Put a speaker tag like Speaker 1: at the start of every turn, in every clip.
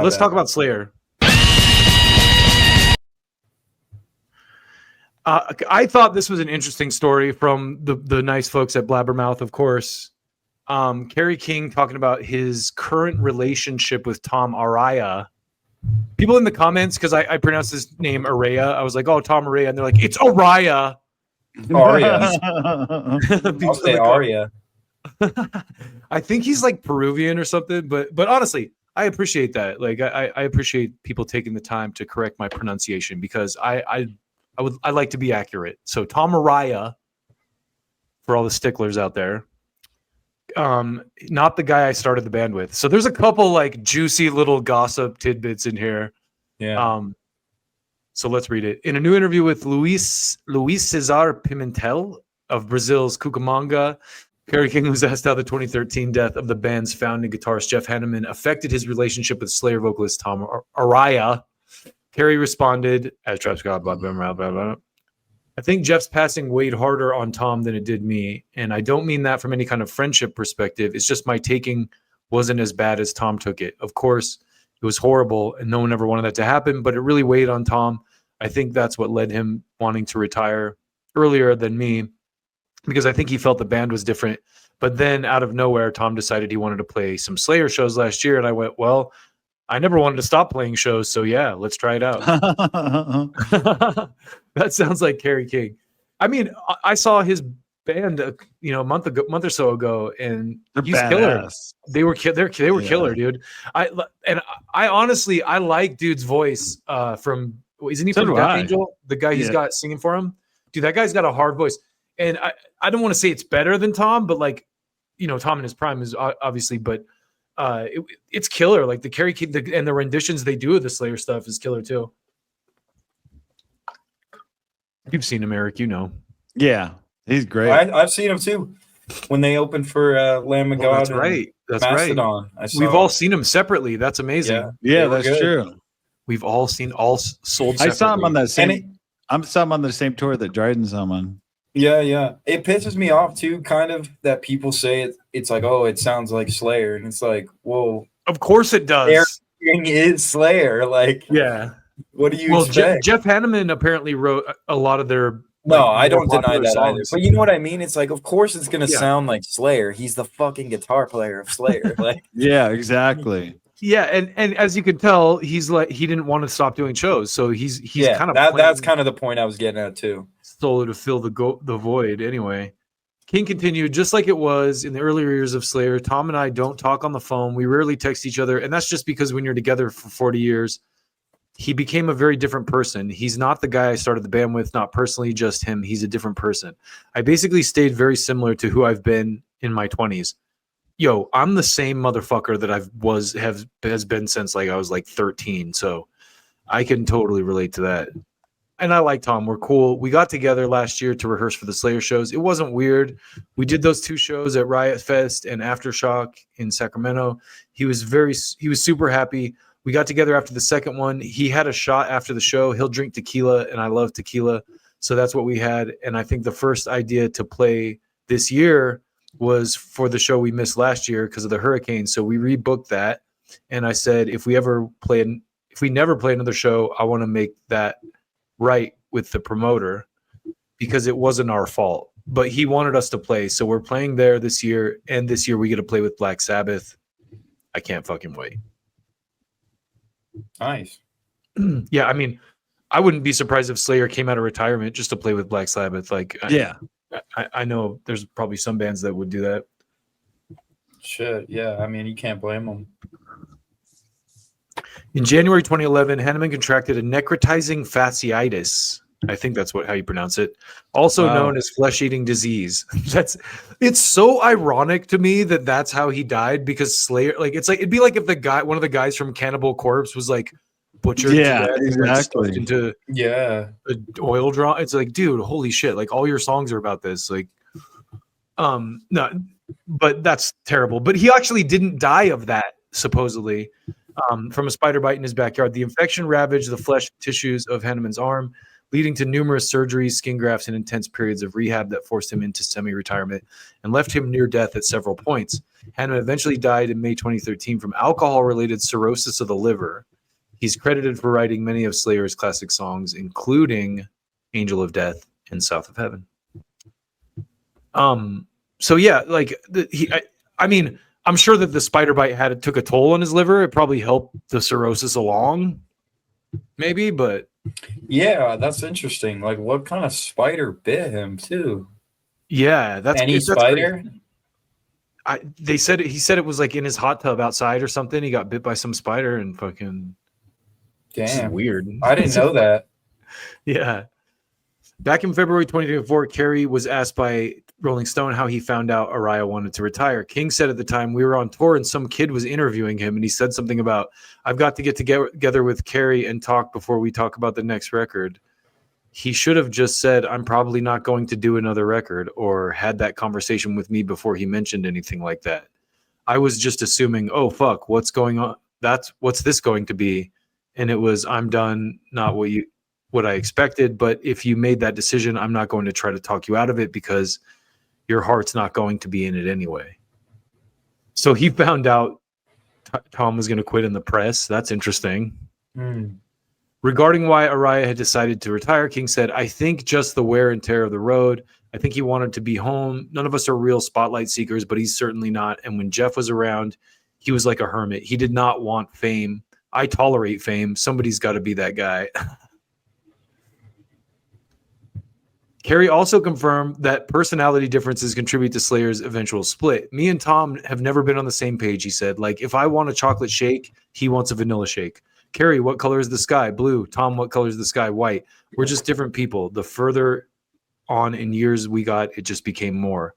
Speaker 1: Let's talk about Slayer. I thought this was an interesting story from the nice folks at Blabbermouth, of course. Kerry King talking about his current relationship with Tom Araya. People in the comments, because I pronounced his name Araya, I was like, oh, Tom Araya, and they're like, it's Araya.
Speaker 2: Araya. I'll say Araya.
Speaker 1: I think he's like Peruvian or something, but honestly, I appreciate that. Like I appreciate people taking the time to correct my pronunciation because I like to be accurate. So Tom Araya, for all the sticklers out there, not the guy I started the band with. So there's a couple like juicy little gossip tidbits in here.
Speaker 2: Yeah.
Speaker 1: So let's read it. In a new interview with Luis Cesar Pimentel of Brazil's Cucamonga, Kerry King was asked how the 2013 death of the band's founding guitarist Jeff Hanneman affected his relationship with Slayer vocalist Tom Araya. Kerry responded, as Travis Scott, blah, blah, blah, blah, blah. I think Jeff's passing weighed harder on Tom than it did me, and I don't mean that from any kind of friendship perspective. It's just my taking wasn't as bad as Tom took it. Of course, it was horrible, and no one ever wanted that to happen, but it really weighed on Tom. I think that's what led him wanting to retire earlier than me, because I think he felt the band was different. But then out of nowhere, Tom decided he wanted to play some Slayer shows last year, and I went, well, I never wanted to stop playing shows, so yeah, let's try it out. That sounds like Kerry King. I mean, I saw his band, a month or so ago, and he's killer. They were killer, dude. I honestly like dude's voice. From isn't he from Death Angel? The guy he's got singing for him, dude. That guy's got a hard voice, and I don't want to say it's better than Tom, but like, Tom in his prime is obviously, but. It's killer. Like the Kerry King and the renditions they do of the Slayer stuff is killer too. You've seen him, Eric.
Speaker 3: Yeah, he's great.
Speaker 2: I've seen him too. When they opened for Lamb of God.
Speaker 1: That's right. That's
Speaker 2: Mastodon.
Speaker 1: Right. We've all seen him separately. That's amazing.
Speaker 3: Yeah, that's true.
Speaker 1: We've all sold. Separately.
Speaker 3: I saw him on that same. I'm on the same tour that Dryden's on.
Speaker 2: Yeah. It pisses me off too, kind of, that people say it's like, oh, it sounds like Slayer, and it's like, whoa,
Speaker 1: of course it does.
Speaker 2: Everything is Slayer, like,
Speaker 1: yeah.
Speaker 2: What do you expect?
Speaker 1: Jeff Hanneman apparently wrote a lot of their.
Speaker 2: No, I don't deny that either. But you know what I mean? It's like, of course, it's gonna sound like Slayer. He's the fucking guitar player of Slayer. Like,
Speaker 3: yeah, exactly.
Speaker 1: Yeah, and as you can tell, he's like, he didn't want to stop doing shows, so he's kind of
Speaker 2: that's kind of the point I was getting at too.
Speaker 1: Solo to fill the void. Anyway, King continued, just like it was in the earlier years of Slayer, Tom and I don't talk on the phone. We rarely text each other, and that's just because when you're together for 40 years, he became a very different person. He's not the guy I started the band with, not personally, just him. He's a different person. I basically stayed very similar to who I've been in my 20s. Yo, I'm the same motherfucker that has been since like I was like 13. So I can totally relate to that. And I like Tom. We're cool. We got together last year to rehearse for the Slayer shows. It wasn't weird. We did those 2 shows at Riot Fest and Aftershock in Sacramento. He was super happy. We got together after the second one. He had a shot after the show. He'll drink tequila, and I love tequila. So that's what we had. And I think the first idea to play this year was for the show we missed last year because of the hurricane. So we rebooked that. And I said, if we never play another show, I want to make that right with the promoter because it wasn't our fault. But he wanted us to play. So we're playing there this year. And this year we get to play with Black Sabbath. I can't fucking wait.
Speaker 2: Nice.
Speaker 1: Yeah, I mean, I wouldn't be surprised if Slayer came out of retirement just to play with Black Sabbath. Like,
Speaker 3: yeah.
Speaker 1: I know there's probably some bands that would do that.
Speaker 2: Shit, yeah. I mean, you can't blame them.
Speaker 1: In January 2011, Hanneman contracted a necrotizing fasciitis. I think that's how you pronounce it. Also known as flesh-eating disease. It's so ironic to me that that's how he died because Slayer, like, it's like it'd be like if one of the guys from Cannibal Corpse was like butchered
Speaker 3: exactly
Speaker 1: into an oil draw. It's like, dude, holy shit! Like all your songs are about this. Like, no, but that's terrible. But he actually didn't die of that, supposedly, from a spider bite in his backyard. The infection ravaged the flesh tissues of Hanneman's arm, leading to numerous surgeries, skin grafts, and intense periods of rehab that forced him into semi-retirement and left him near death at several points. Hanneman eventually died in May 2013 from alcohol-related cirrhosis of the liver. He's credited for writing many of Slayer's classic songs, including Angel of Death and South of Heaven. So yeah, like I mean, I'm sure that the spider bite took a toll on his liver. It probably helped the cirrhosis along, maybe, but
Speaker 2: yeah, that's interesting. Like, what kind of spider bit him too?
Speaker 1: Yeah,
Speaker 2: any spider.
Speaker 1: He said it was like in his hot tub outside or something. He got bit by some spider and fucking.
Speaker 2: Damn,
Speaker 1: weird.
Speaker 2: I didn't know that.
Speaker 1: Yeah. Back in February 2024, Kerry was asked by Rolling Stone how he found out Araya wanted to retire. King said at the time, we were on tour and some kid was interviewing him and he said something about, I've got to get together with Kerry and talk before we talk about the next record. He should have just said, I'm probably not going to do another record, or had that conversation with me before he mentioned anything like that. I was just assuming, oh, fuck, what's going on? What's this going to be? And it was, I'm done, not what I expected. But if you made that decision, I'm not going to try to talk you out of it because your heart's not going to be in it anyway. So he found out Tom was going to quit in the press. That's interesting. Regarding why Araya had decided to retire, King said, I think just the wear and tear of the road. I think he wanted to be home. None of us are real spotlight seekers, but he's certainly not. And when Jeff was around, he was like a hermit. He did not want fame. I tolerate fame. Somebody's got to be that guy. Kerry also confirmed that personality differences contribute to Slayer's eventual split. Me and Tom have never been on the same page, he said. Like, if I want a chocolate shake, he wants a vanilla shake. Kerry, what color is the sky? Blue. Tom, what color is the sky? White. We're just different people. The further on in years we got, it just became more.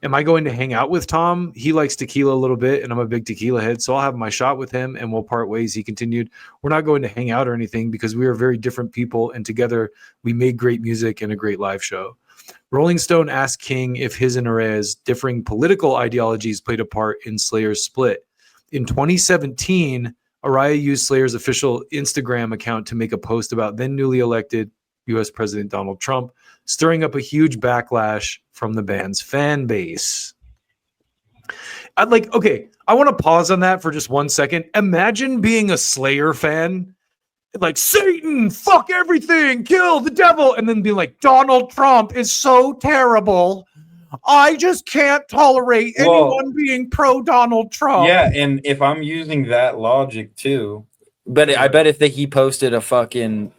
Speaker 1: Am I going to hang out with Tom? He likes tequila a little bit, and I'm a big tequila head, so I'll have my shot with him, and we'll part ways, he continued. We're not going to hang out or anything because we are very different people, and together we made great music and a great live show. Rolling Stone asked King if his and Araya's differing political ideologies played a part in Slayer's split. In 2017, Araya used Slayer's official Instagram account to make a post about then newly elected U.S. President Donald Trump, stirring up a huge backlash from the band's fan base. I want to pause on that for just 1 second. Imagine being a Slayer fan, like, Satan, fuck everything, kill the devil, and then being like, Donald Trump is so terrible. I just can't tolerate anyone being pro Donald Trump.
Speaker 2: Yeah, and if I'm using that logic too, but I bet if he posted a fucking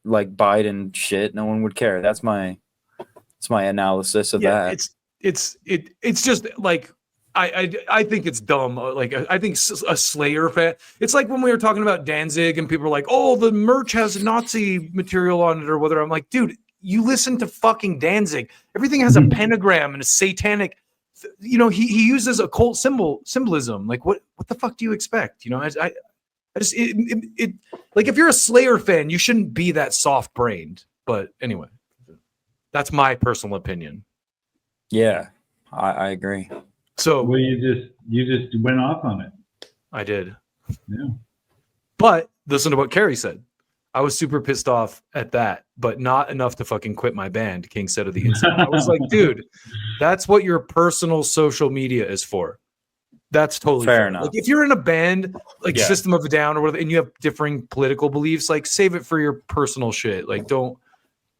Speaker 2: like Biden shit, no one would care. That's my analysis of that.
Speaker 1: It's just like I think it's dumb. Like, I think a Slayer fan. It's like when we were talking about Danzig and people were like, "Oh, the merch has Nazi material on it," or whether I'm like, dude, you listen to fucking Danzig. Everything has a pentagram and a satanic. You know, he uses occult symbolism. Like, what the fuck do you expect? You know, I just like, if you're a Slayer fan, you shouldn't be that soft brained. But anyway, that's my personal opinion.
Speaker 2: Yeah, I agree.
Speaker 4: So you just went off on it.
Speaker 1: I did.
Speaker 4: Yeah.
Speaker 1: But listen to what Kerry said. I was super pissed off at that, but not enough to fucking quit my band, King said of the incident. I was like, dude, that's what your personal social media is for. That's totally fair enough. Like, if you're in a band like System of a Down or whatever, and you have differing political beliefs, like, save it for your personal shit. Like, don't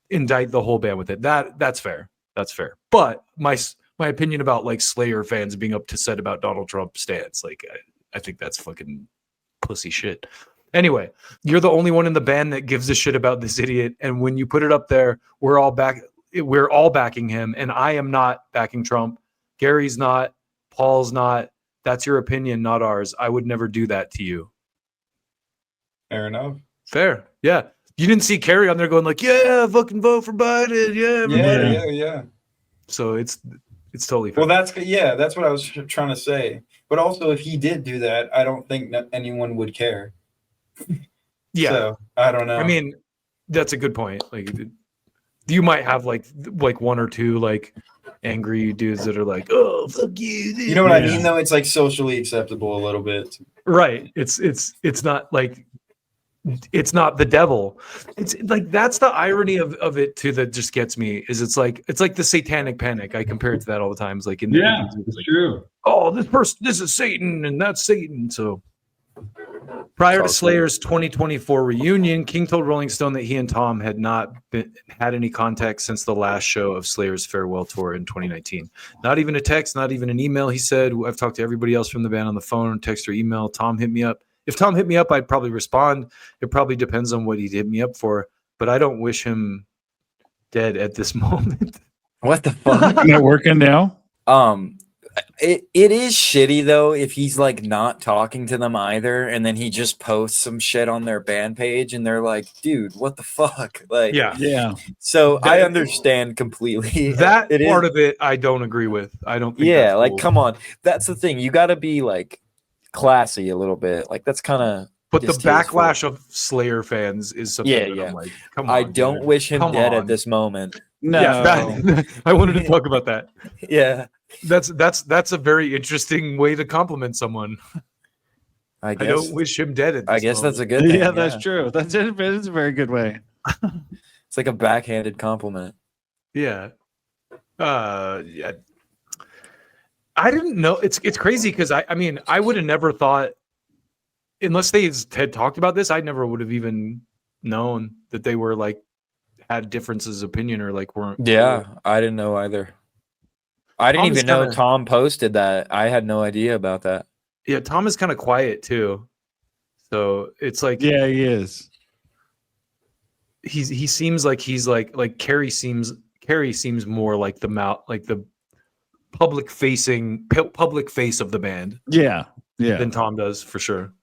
Speaker 1: indict the whole band with it. That's fair. That's fair. But my opinion about, like, Slayer fans being upset about Donald Trump stance, like, I think that's fucking pussy shit. Anyway, you're the only one in the band that gives a shit about this idiot, and when you put it up there, we're all backing him, and I am not backing Trump. Gary's not. Paul's not. That's your opinion, not ours. I would never do that to you.
Speaker 2: Fair enough.
Speaker 1: Fair. Yeah. You didn't see Kerry on there going like, yeah, fucking vote for Biden.
Speaker 2: Yeah.
Speaker 1: So it's totally fair.
Speaker 2: Well, that's what I was trying to say. But also, if he did do that, I don't think anyone would care.
Speaker 1: Yeah.
Speaker 2: So, I don't know.
Speaker 1: I mean, that's a good point. Like, you might have like one or two like angry dudes that are like, oh, fuck you.
Speaker 2: You know what I mean, though? It's like socially acceptable a little bit.
Speaker 1: Right. It's not like it's not the devil. It's like that's the irony of it too that just gets me. Is it's like the satanic panic. I compare it to that all the time. It's like
Speaker 4: Yeah, it's
Speaker 1: like,
Speaker 4: true.
Speaker 1: oh, this is Satan and that's Satan. So prior to Slayer's 2024 reunion, King told Rolling Stone that he and Tom had not had any contact since the last show of Slayer's farewell tour in 2019. Not even a text, not even an email. He said, I've talked to everybody else from the band on the phone, text or email. Tom hit me up. If Tom hit me up, I'd probably respond. It probably depends on what he'd hit me up for, but I don't wish him dead at this moment.
Speaker 2: What the fuck?
Speaker 3: Not working now.
Speaker 2: It is shitty though if he's like not talking to them either, and then he just posts some shit on their band page, and they're like, "Dude, what the fuck?" Like,
Speaker 3: Yeah.
Speaker 2: So I understand completely
Speaker 1: That
Speaker 2: it
Speaker 1: part
Speaker 2: is,
Speaker 1: of it, I don't agree with. I don't think.
Speaker 2: yeah,
Speaker 1: that's
Speaker 2: like
Speaker 1: cool.
Speaker 2: come on, that's the thing. You got to be like classy a little bit. Like that's kind of.
Speaker 1: But the backlash of Slayer fans is something that
Speaker 2: yeah.
Speaker 1: I'm like, come on.
Speaker 2: I don't
Speaker 1: dude.
Speaker 2: wish him
Speaker 1: Come
Speaker 2: dead
Speaker 1: on.
Speaker 2: at this moment.
Speaker 3: No.
Speaker 1: Yeah, I wanted to talk about that.
Speaker 2: Yeah,
Speaker 1: That's a very interesting way to compliment someone.
Speaker 2: I guess.
Speaker 1: I don't wish him dead at this
Speaker 2: I guess that's a
Speaker 1: moment.
Speaker 2: good thing.
Speaker 3: Yeah, that's true. That's it. It's a very good way.
Speaker 2: It's like a backhanded compliment.
Speaker 1: Yeah. Yeah. I didn't know. It's crazy because I mean, I would have never thought, unless they had talked about this, I never would have even known that they were like had differences of opinion or like weren't.
Speaker 2: Yeah, I didn't know either. I didn't
Speaker 1: Tom is
Speaker 2: even know
Speaker 1: kinda-
Speaker 2: Tom posted that. I had no idea about that.
Speaker 1: Yeah, Tom is kind of quiet too. So it's like
Speaker 3: Yeah, he is.
Speaker 1: he seems like he's like Kerry seems more like the mouth, like the public face of the band
Speaker 3: Yeah. Yeah.
Speaker 1: than Tom does for sure.